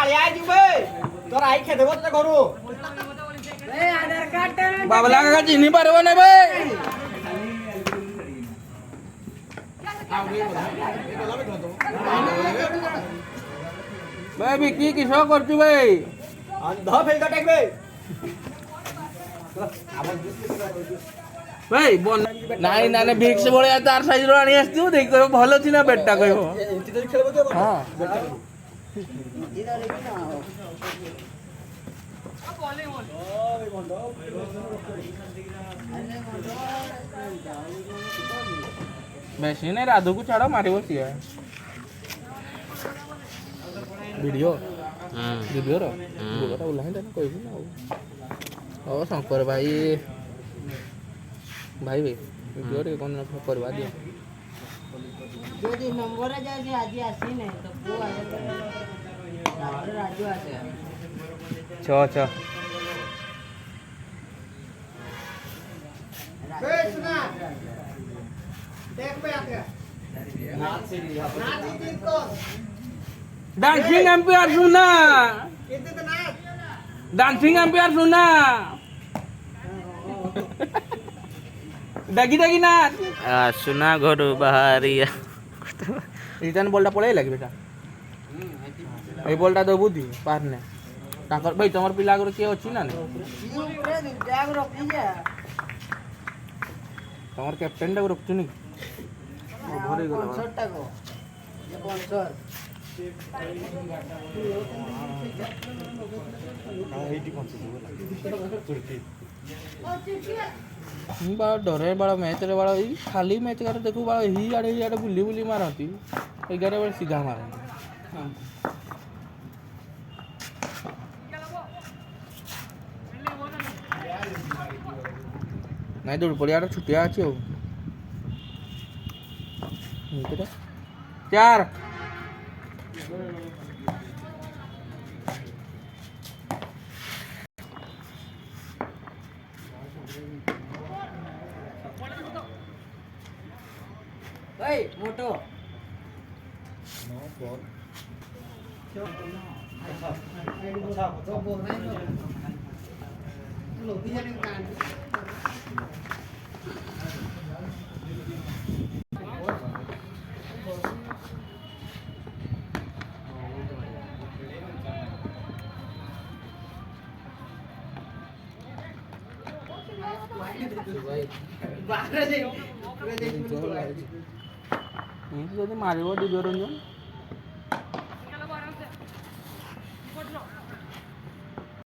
काळी आहे जीव बे तो आई खेदे बोलतो करू ए आधार कार्ड बाबला का चिनी परवा नाही बे बे बिकी किसो करतू बे अंधा फेंका टेक बे भाई बोल नाही नाने भिक्स बोले तार साइज रो आनी आस्ती देख को भलो छी ना बेटा कहबो एंती तो खेलबो तो हां बेसी ने राधु को छाड़ो मारिबो सिया वीडियो वीडियो रो वीडियो रो उलाही देना कहबो ना ओ शंकर भाई भाई भाई वीडियो रे कोन करवा दियो जो नंबर है जे आज आसी नहीं तो वो आया राजू आसे छ ए सुना देख पे आके नाच दिन को डांसिंग एम्पायर सुना कितने तो नाच डांसिंग एम्पायर सुना दागी दागी ना सुना घर बाहरिया रिटर्न बॉलटा पळाई लागे बेटा ए बॉलटा दो बुद्धि पार ने ताकर भाई तमर पिला के के अछि ना बैग रखी जा तमर कैप्टन टा रखछु नि भरे गेल स्पॉन्सर टा को स्पॉन्सर एटी बड़ा डरे बड़ा मैच रे बड़ा खाली मैच कर देखो बड़ा ही आड़े बुली बुली मारती 11 बजे सीधा मारती नहीं दौड़ पड़ी यार छुट्टिया अच्छी हो 4 Hey, moto. No ball. ini jadi Mario di Doronjon